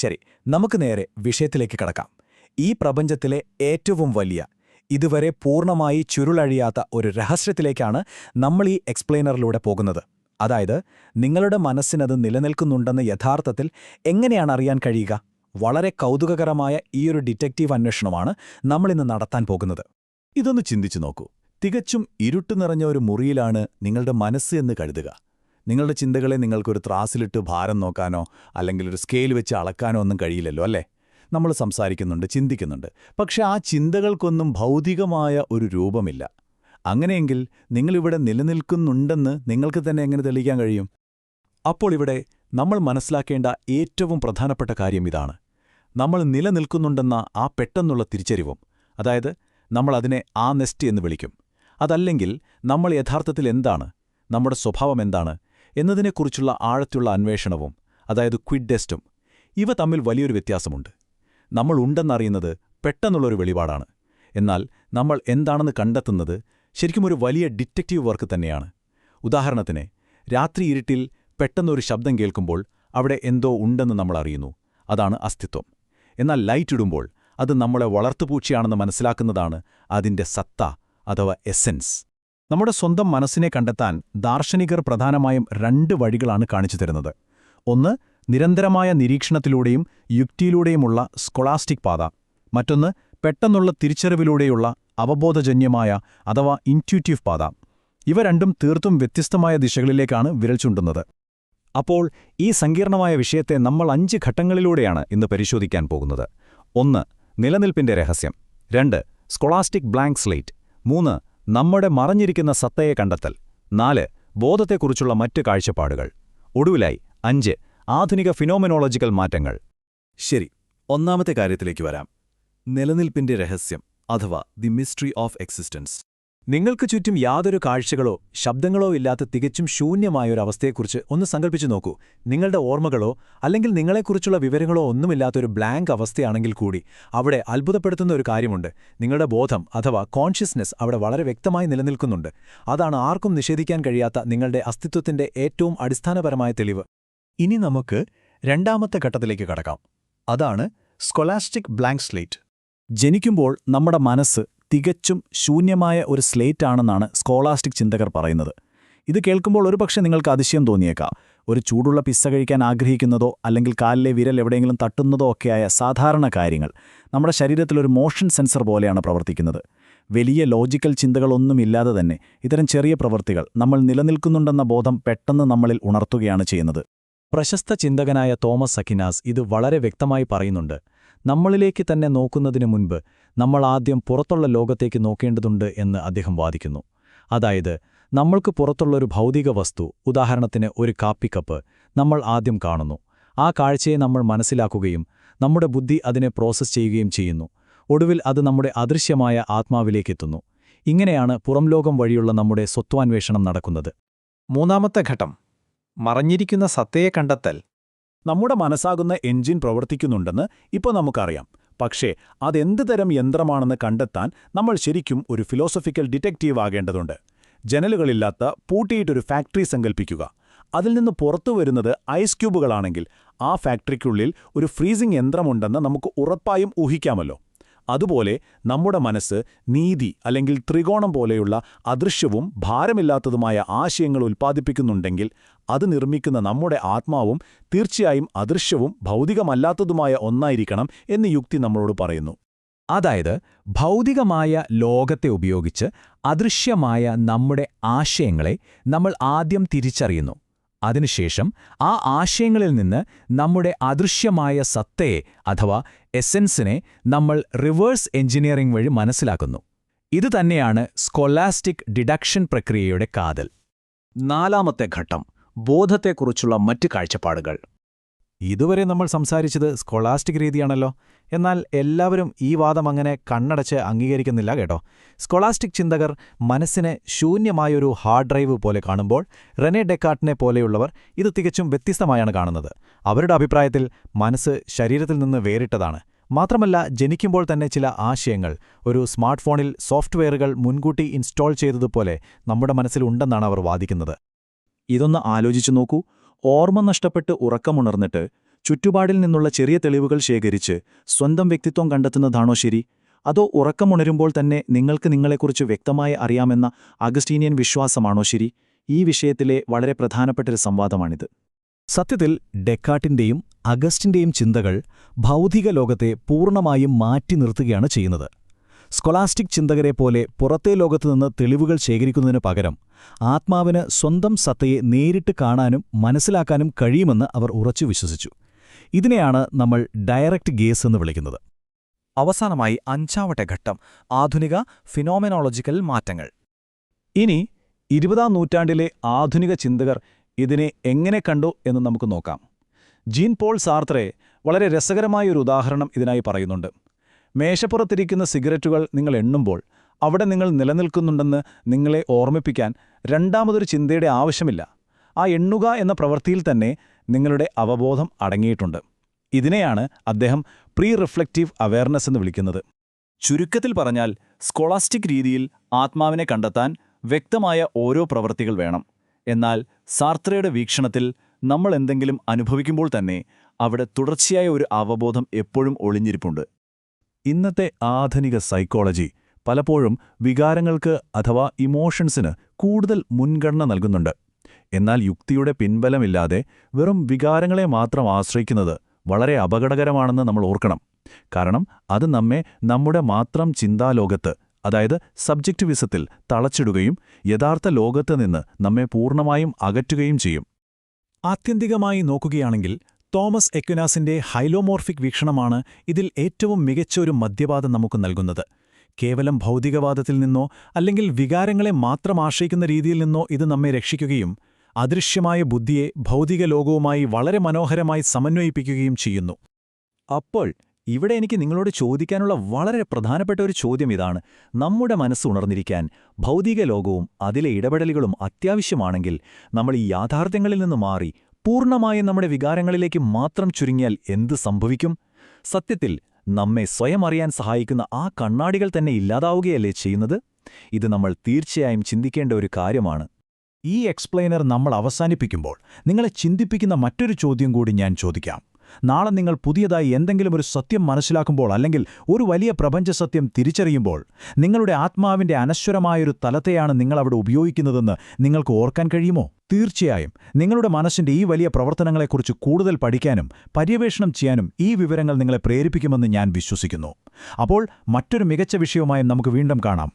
ശരി, നമുക്ക് നേരെ വിഷയത്തിലേക്ക് കടക്കാം. ഈ പ്രപഞ്ചത്തിലെ ഏറ്റവും വലിയ, ഇതുവരെ പൂർണ്ണമായി ചുരുളഴിയാത്ത ഒരു രഹസ്യത്തിലേക്കാണ് നമ്മൾ ഈ എക്സ്പ്ലെയിനറിലൂടെ പോകുന്നത്. അതായത്, നിങ്ങളുടെ മനസ്സിനത് നിലനിൽക്കുന്നുണ്ടെന്ന് യഥാർത്ഥത്തിൽ എങ്ങനെയാണ് അറിയാൻ കഴിയുക? വളരെ കൗതുകകരമായ ഈയൊരു ഡിറ്റക്റ്റീവ് അന്വേഷണമാണ് നമ്മളിന്ന് നടത്താൻ പോകുന്നത്. ഇതൊന്ന് ചിന്തിച്ചു നോക്കൂ. തികച്ചും ഇരുട്ട് നിറഞ്ഞ ഒരു മുറിയിലാണ് നിങ്ങളുടെ മനസ്സ് എന്ന് കരുതുക. നിങ്ങളുടെ ചിന്തകളെ നിങ്ങൾക്കൊരു ത്രാസിലിട്ട് ഭാരം നോക്കാനോ അല്ലെങ്കിൽ ഒരു സ്കെയിൽ വെച്ച് അളക്കാനോ ഒന്നും കഴിയില്ലല്ലോ, അല്ലേ? നമ്മൾ സംസാരിക്കുന്നുണ്ട്, ചിന്തിക്കുന്നുണ്ട്. പക്ഷെ ആ ചിന്തകൾക്കൊന്നും ഭൗതികമായ ഒരു രൂപമില്ല. അങ്ങനെയെങ്കിൽ നിങ്ങളിവിടെ നിലനിൽക്കുന്നുണ്ടെന്ന് നിങ്ങൾക്ക് തന്നെ എങ്ങനെ തെളിയിക്കാൻ കഴിയും? അപ്പോൾ ഇവിടെ നമ്മൾ മനസ്സിലാക്കേണ്ട ഏറ്റവും പ്രധാനപ്പെട്ട കാര്യം ഇതാണ്. നമ്മൾ നിലനിൽക്കുന്നുണ്ടെന്ന ആ പെട്ടെന്നുള്ള തിരിച്ചറിവും, അതായത് നമ്മൾ അതിനെ ആനെസ്റ്റി എന്ന് വിളിക്കും. അതല്ലെങ്കിൽ നമ്മൾ യഥാർത്ഥത്തിൽ എന്താണ്, നമ്മുടെ സ്വഭാവം എന്താണ് എന്നതിനെക്കുറിച്ചുള്ള ആഴത്തുള്ള അന്വേഷണവും, അതായത് ക്വിഡ് ടെസ്റ്റും, ഇവ തമ്മിൽ വലിയൊരു വ്യത്യാസമുണ്ട്. നമ്മൾ ഉണ്ടെന്നറിയുന്നത് പെട്ടെന്നുള്ളൊരു വെളിപാടാണ്. എന്നാൽ നമ്മൾ എന്താണെന്ന് കണ്ടെത്തുന്നത് ശരിക്കും ഒരു വലിയ ഡിറ്റക്റ്റീവ് വർക്ക് തന്നെയാണ്. ഉദാഹരണത്തിന്, രാത്രി ഇരുട്ടിൽ പെട്ടെന്നൊരു ശബ്ദം കേൾക്കുമ്പോൾ അവിടെ എന്തോ ഉണ്ടെന്ന് നമ്മൾ അറിയുന്നു. അതാണ് അസ്തിത്വം. എന്നാൽ ലൈറ്റ് ഇടുമ്പോൾ അത് നമ്മളെ വളർത്തുപൂച്ചയാണെന്ന് മനസ്സിലാക്കുന്നതാണ് അതിൻ്റെ സത്ത അഥവാ എസെൻസ്. നമ്മുടെ സ്വന്തം മനസ്സിനെ കണ്ടെത്താൻ ദാർശനികർ പ്രധാനമായും 2 വഴികളാണ് കാണിച്ചു തരുന്നത്. ഒന്ന്, നിരന്തരമായ നിരീക്ഷണത്തിലൂടെയും യുക്തിയിലൂടെയുമുള്ള സ്കോളാസ്റ്റിക് പാത. മറ്റൊന്ന്, പെട്ടെന്നുള്ള തിരിച്ചറിവിലൂടെയുള്ള അവബോധജന്യമായ അഥവാ ഇൻറ്റ്യൂറ്റീവ് പാത. ഇവ രണ്ടും തീർത്തും വ്യത്യസ്തമായ ദിശകളിലേക്കാണ് വിരൽ ചൂണ്ടുന്നത്. അപ്പോൾ ഈ സങ്കീർണമായ വിഷയത്തെ നമ്മൾ 5 ഘട്ടങ്ങളിലൂടെയാണ് ഇന്ന് പരിശോധിക്കാൻ പോകുന്നത്. 1. നിലനിൽപ്പിന്റെ രഹസ്യം. 2. Scholastic blank slate. 3. നമ്മുടെ മറഞ്ഞിരിക്കുന്ന സത്തയെ കണ്ടെത്തൽ. 4. ബോധത്തെക്കുറിച്ചുള്ള മറ്റ് കാഴ്ചപ്പാടുകൾ. ഒടുവിലായി 5. ആധുനിക ഫിനോമെനോളജിക്കൽ മാറ്റങ്ങൾ. ശരി, ഒന്നാമത്തെ കാര്യത്തിലേക്ക് വരാം. നിലനിൽപ്പിന്റെ രഹസ്യം അഥവാ ദി മിസ്റ്ററി ഓഫ് എക്സിസ്റ്റൻസ്. നിങ്ങൾക്ക് ചുറ്റും യാതൊരു കാഴ്ചകളോ ശബ്ദങ്ങളോ ഇല്ലാത്ത തികച്ചും ശൂന്യമായൊരവസ്ഥയെക്കുറിച്ച് ഒന്ന് സങ്കല്പിച്ചു നോക്കൂ. നിങ്ങളുടെ ഓർമ്മകളോ അല്ലെങ്കിൽ നിങ്ങളെക്കുറിച്ചുള്ള വിവരങ്ങളോ ഒന്നുമില്ലാത്തൊരു ബ്ലാങ്ക് അവസ്ഥയാണെങ്കിൽ കൂടി അവിടെ അത്ഭുതപ്പെടുത്തുന്ന ഒരു കാര്യമുണ്ട്. നിങ്ങളുടെ ബോധം അഥവാ കോൺഷ്യസ്നെസ് അവിടെ വളരെ വ്യക്തമായി നിലനിൽക്കുന്നുണ്ട്. അതാണ് ആർക്കും നിഷേധിക്കാൻ കഴിയാത്ത നിങ്ങളുടെ അസ്തിത്വത്തിന്റെ ഏറ്റവും അടിസ്ഥാനപരമായ തെളിവ്. ഇനി നമുക്ക് 2ാമത്തെ ഘട്ടത്തിലേക്ക് കടക്കാം. അതാണ് സ്കോളാസ്റ്റിക് ബ്ലാങ്ക് സ്ലേറ്റ്. ജനിക്കുമ്പോൾ നമ്മുടെ മനസ്സ് തികച്ചും ശൂന്യമായ ഒരു സ്ലേറ്റ് ആണെന്നാണ് സ്കോളാസ്റ്റിക് ചിന്തകർ പറയുന്നത്. ഇത് കേൾക്കുമ്പോൾ ഒരുപക്ഷെ നിങ്ങൾക്ക് അതിശയം തോന്നിയേക്കാം. ഒരു ചൂടുള്ള പിസ്സ കഴിക്കാൻ ആഗ്രഹിക്കുന്നതോ അല്ലെങ്കിൽ കാലിലെ വിരൽ എവിടെയെങ്കിലും തട്ടുന്നതോ ഒക്കെയായ സാധാരണ കാര്യങ്ങൾ നമ്മുടെ ശരീരത്തിലൊരു മോഷൻ സെൻസർ പോലെയാണ് പ്രവർത്തിക്കുന്നത്. വലിയ ലോജിക്കൽ ചിന്തകളൊന്നുമില്ലാതെ തന്നെ ഇത്തരം ചെറിയ പ്രവൃത്തികൾ നമ്മൾ നിലനിൽക്കുന്നുണ്ടെന്ന ബോധം പെട്ടെന്ന് നമ്മളിൽ ഉണർത്തുകയാണ് ചെയ്യുന്നത്. പ്രശസ്ത ചിന്തകനായ തോമസ് അക്വിനാസ് ഇത് വളരെ വ്യക്തമായി പറയുന്നുണ്ട്. നമ്മളിലേക്ക് തന്നെ നോക്കുന്നതിനു മുൻപ് നമ്മൾ ആദ്യം പുറത്തുള്ള ലോകത്തേക്ക് നോക്കേണ്ടതുണ്ട് എന്ന് അദ്ദേഹം വാദിക്കുന്നു. അതായത്, നമ്മൾക്ക് പുറത്തുള്ളൊരു ഭൗതിക വസ്തു, ഉദാഹരണത്തിന് ഒരു കാപ്പിക്കപ്പ്, നമ്മൾ ആദ്യം കാണുന്നു. ആ കാഴ്ചയെ നമ്മൾ മനസ്സിലാക്കുകയും നമ്മുടെ ബുദ്ധി അതിനെ പ്രോസസ്സ് ചെയ്യുകയും ചെയ്യുന്നു. ഒടുവിൽ അത് നമ്മുടെ അദൃശ്യമായ ആത്മാവിലേക്കെത്തുന്നു. ഇങ്ങനെയാണ് പുറംലോകം വഴിയുള്ള നമ്മുടെ സ്വത്വാന്വേഷണം നടക്കുന്നത്. 3ാമത്തെ ഘട്ടം, മറഞ്ഞിരിക്കുന്ന സത്തയെ കണ്ടെത്തൽ. നമ്മുടെ മനസ്സാകുന്ന എഞ്ചിൻ പ്രവർത്തിക്കുന്നുണ്ടെന്ന് ഇപ്പോൾ നമുക്കറിയാം. പക്ഷേ അതെന്ത് തരം യന്ത്രമാണെന്ന് കണ്ടെത്താൻ നമ്മൾ ശരിക്കും ഒരു ഫിലോസഫിക്കൽ ഡിറ്റക്റ്റീവ് ആകേണ്ടതുണ്ട്. ജനലുകളില്ലാത്ത പൂട്ടിയിട്ടൊരു ഫാക്ടറി സങ്കൽപ്പിക്കുക. അതിൽ നിന്ന് പുറത്തു വരുന്നത് ഐസ് ക്യൂബുകളാണെങ്കിൽ ആ ഫാക്ടറിക്കുള്ളിൽ ഒരു ഫ്രീസിംഗ് യന്ത്രമുണ്ടെന്ന് നമുക്ക് ഉറപ്പായും ഊഹിക്കാമല്ലോ. അതുപോലെ നമ്മുടെ മനസ്സ് നീതി അല്ലെങ്കിൽ ത്രികോണം പോലെയുള്ള അദൃശ്യവും ഭാരമില്ലാത്തതുമായ ആശയങ്ങൾ ഉൽപ്പാദിപ്പിക്കുന്നുണ്ടെങ്കിൽ അത് നിർമ്മിക്കുന്ന നമ്മുടെ ആത്മാവും തീർച്ചയായും അദൃശ്യവും ഭൗതികമല്ലാത്തതുമായ ഒന്നായിരിക്കണം എന്ന് യുക്തി നമ്മളോട് പറയുന്നു. അതായത്, ഭൗതികമായ ലോകത്തെ ഉപയോഗിച്ച് അദൃശ്യമായ നമ്മുടെ ആശയങ്ങളെ നമ്മൾ ആദ്യം തിരിച്ചറിയുന്നു. അതിനുശേഷം ആ ആശയങ്ങളിൽ നിന്ന് നമ്മുടെ അദൃശ്യമായ സത്തയെ അഥവാ എസെൻസിനെ നമ്മൾ റിവേഴ്സ് എഞ്ചിനീയറിംഗ് വഴി മനസ്സിലാക്കുന്നു. ഇതുതന്നെയാണ് സ്കോളാസ്റ്റിക് ഡിഡക്ഷൻ പ്രക്രിയയുടെ കാതൽ. 4ാമത്തെ ഘട്ടം, ബോധത്തെക്കുറിച്ചുള്ള മറ്റ് കാഴ്ചപ്പാടുകൾ. ഇതുവരെ നമ്മൾ സംസാരിച്ചത് സ്കോളാസ്റ്റിക് രീതിയാണല്ലോ. എന്നാൽ എല്ലാവരും ഈ വാദം അങ്ങനെ കണ്ണടച്ച് അംഗീകരിക്കുന്നില്ല കേട്ടോ. സ്കോളാസ്റ്റിക് ചിന്തകർ മനസ്സിനെ ശൂന്യമായൊരു ഹാർഡ് ഡ്രൈവ് പോലെ കാണുമ്പോൾ റെനെ ഡെക്കാർട്ടിനെ പോലെയുള്ളവർ ഇത് തികച്ചും വ്യത്യസ്തമായാണ് കാണുന്നത്. അവരുടെ അഭിപ്രായത്തിൽ മനസ്സ് ശരീരത്തിൽ നിന്ന് വേറിട്ടതാണ്. മാത്രമല്ല, ജനിക്കുമ്പോൾ തന്നെ ചില ആശയങ്ങൾ ഒരു സ്മാർട്ട് ഫോണിൽ സോഫ്റ്റ്വെയറുകൾ മുൻകൂട്ടി ഇൻസ്റ്റാൾ ചെയ്തതുപോലെ നമ്മുടെ മനസ്സിലുണ്ടെന്നാണ് അവർ വാദിക്കുന്നത്. ഇതൊന്ന് ആലോചിച്ചു നോക്കൂ. ഓർമ്മ നഷ്ടപ്പെട്ട് ഉറക്കമുണർന്നിട്ട് ചുറ്റുപാടിൽ നിന്നുള്ള ചെറിയ തെളിവുകൾ ശേഖരിച്ച് സ്വന്തം വ്യക്തിത്വം കണ്ടെത്തുന്നതാണോ ശരി, അതോ ഉറക്കമുണരുമ്പോൾ തന്നെ നിങ്ങൾക്ക് നിങ്ങളെക്കുറിച്ച് വ്യക്തമായി അറിയാമെന്ന അഗസ്റ്റീനിയൻ വിശ്വാസമാണോ ശരി? ഈ വിഷയത്തിലെ വളരെ പ്രധാനപ്പെട്ടൊരു സംവാദമാണിത്. സത്യത്തിൽ ഡെക്കാർട്ടിന്റെയും അഗസ്റ്റിന്റെയും ചിന്തകൾ ഭൗതിക ലോകത്തെ പൂർണ്ണമായും മാറ്റി നിർത്തുകയാണ് ചെയ്യുന്നത്. സ്കൊളാസ്റ്റിക് ചിന്തകരെപ്പോലെ പുറത്തേ ലോകത്തുനിന്ന് തെളിവുകൾ ശേഖരിക്കുന്നതിനു പകരം ആത്മാവിന് സ്വന്തം സത്തയെ നേരിട്ട് കാണാനും മനസ്സിലാക്കാനും കഴിയുമെന്ന് അവർ ഉറച്ചു വിശ്വസിച്ചു. ഇതിനെയാണ് നമ്മൾ ഡയറക്റ്റ് ഗേസ് എന്ന് വിളിക്കുന്നത്. അവസാനമായി 5ാമത്തെ ഘട്ടം, ആധുനിക ഫിനോമെനോളജിക്കൽ മാറ്റങ്ങൾ. ഇനി 20ാം നൂറ്റാണ്ടിലെ ആധുനിക ചിന്തകർ ഇതിനെ എങ്ങനെ കണ്ടു എന്ന് നമുക്ക് നോക്കാം. ജീൻ പോൾ സാർത്രെ വളരെ രസകരമായൊരു ഉദാഹരണം ഇതിനായി പറയുന്നുണ്ട്. മേശപ്പുറത്തിരിക്കുന്ന സിഗരറ്റുകൾ നിങ്ങൾ എണ്ണുമ്പോൾ അവിടെ നിങ്ങൾ നിലനിൽക്കുന്നുണ്ടെന്ന് നിങ്ങളെ ഓർമ്മിപ്പിക്കാൻ രണ്ടാമതൊരു ചിന്തയുടെ ആവശ്യമില്ല. ആ എണ്ണുക എന്ന പ്രവൃത്തിയിൽ തന്നെ നിങ്ങളുടെ അവബോധം അടങ്ങിയിട്ടുണ്ട്. ഇതിനെയാണ് അദ്ദേഹം പ്രീ റിഫ്ലക്റ്റീവ് അവെയർനെസ് എന്ന് വിളിക്കുന്നത്. ചുരുക്കത്തിൽ പറഞ്ഞാൽ, സ്കോളാസ്റ്റിക് രീതിയിൽ ആത്മാവിനെ കണ്ടെത്താൻ വ്യക്തമായ ഓരോ പ്രവൃത്തികൾ വേണം. എന്നാൽ സാർത്രെയുടെ വീക്ഷണത്തിൽ നമ്മൾ എന്തെങ്കിലും അനുഭവിക്കുമ്പോൾ തന്നെ അവിടെ തുടർച്ചയായ ഒരു അവബോധം എപ്പോഴും ഒളിഞ്ഞിരിപ്പുണ്ട്. ഇന്നത്തെ ആധുനിക സൈക്കോളജി പലപ്പോഴും വികാരങ്ങൾക്ക് അഥവാ ഇമോഷൻസിന് കൂടുതൽ മുൻഗണന നൽകുന്നുണ്ട്. എന്നാൽ യുക്തിയുടെ പിൻബലമില്ലാതെ വെറും വികാരങ്ങളെ മാത്രം ആശ്രയിക്കുന്നത് വളരെ അപകടകരമാണെന്ന് നമ്മൾ ഓർക്കണം. കാരണം അത് നമ്മെ നമ്മുടെ മാത്രം ചിന്താലോകത്ത്, അതായത് സബ്ജക്റ്റിവിസത്തിൽ തളച്ചിടുകയും യഥാർത്ഥ ലോകത്ത് നിന്ന് നമ്മെ പൂർണ്ണമായും അകറ്റുകയും ചെയ്യും. ആത്യന്തികമായി നോക്കുകയാണെങ്കിൽ തോമസ് എക്വിനാസിന്റെ ഹൈലോമോർഫിക് വീക്ഷണമാണ് ഇതിൽ ഏറ്റവും മികച്ച ഒരു മധ്യപാതം നമുക്ക് നൽകുന്നത്. കേവലം ഭൗതികവാദത്തിൽ നിന്നോ അല്ലെങ്കിൽ വികാരങ്ങളെ മാത്രം ആശ്രയിക്കുന്ന രീതിയിൽ നിന്നോ ഇത് നമ്മെ രക്ഷിക്കുകയും അദൃശ്യമായ ബുദ്ധിയെ ഭൗതിക ലോകവുമായി വളരെ മനോഹരമായി സമന്വയിപ്പിക്കുകയും ചെയ്യുന്നു. അപ്പോൾ ഇവിടെ എനിക്ക് നിങ്ങളോട് ചോദിക്കാനുള്ള വളരെ പ്രധാനപ്പെട്ട ഒരു ചോദ്യം ഇതാണ്. നമ്മുടെ മനസ്സ് ഉണർന്നിരിക്കാൻ ഭൗതിക ലോകവും അതിലെ ഇടപെടലുകളും അത്യാവശ്യമാണെങ്കിൽ നമ്മൾ ഈ യാഥാർത്ഥ്യങ്ങളിൽ നിന്ന് മാറി പൂർണ്ണമായും നമ്മുടെ വികാരങ്ങളിലേക്ക് മാത്രം ചുരുങ്ങിയാൽ എന്ത് സംഭവിക്കും? സത്യത്തിൽ നമ്മെ സ്വയം അറിയാൻ സഹായിക്കുന്ന ആ കണ്ണാടികൾ തന്നെ ഇല്ലാതാവുകയല്ലേ ചെയ്യുന്നത്? ഇത് നമ്മൾ തീർച്ചയായും ചിന്തിക്കേണ്ട ഒരു കാര്യമാണ്. ഈ എക്സ്പ്ലെയിനർ നമ്മൾ അവസാനിപ്പിക്കുമ്പോൾ നിങ്ങളെ ചിന്തിപ്പിക്കുന്ന മറ്റൊരു ചോദ്യം കൂടി ഞാൻ ചോദിക്കാം. നാളെ നിങ്ങൾ പുതിയതായി എന്തെങ്കിലും ഒരു സത്യം മനസ്സിലാക്കുമ്പോൾ അല്ലെങ്കിൽ ഒരു വലിയ പ്രപഞ്ചസത്യം തിരിച്ചറിയുമ്പോൾ നിങ്ങളുടെ ആത്മാവിന്റെ അനശ്വരമായൊരു തലത്തെയാണ് നിങ്ങളവിടെ ഉപയോഗിക്കുന്നതെന്ന് നിങ്ങൾക്ക് ഓർക്കാൻ കഴിയുമോ? തീർച്ചയായും നിങ്ങളുടെ മനസ്സിന്റെ ഈ വലിയ പ്രവർത്തനങ്ങളെക്കുറിച്ച് കൂടുതൽ പഠിക്കാനും പര്യവേഷണം ചെയ്യാനും ഈ വിവരങ്ങൾ നിങ്ങളെ പ്രേരിപ്പിക്കുമെന്ന് ഞാൻ വിശ്വസിക്കുന്നു. അപ്പോൾ മറ്റൊരു മികച്ച വിഷയവുമായും നമുക്ക് വീണ്ടും കാണാം.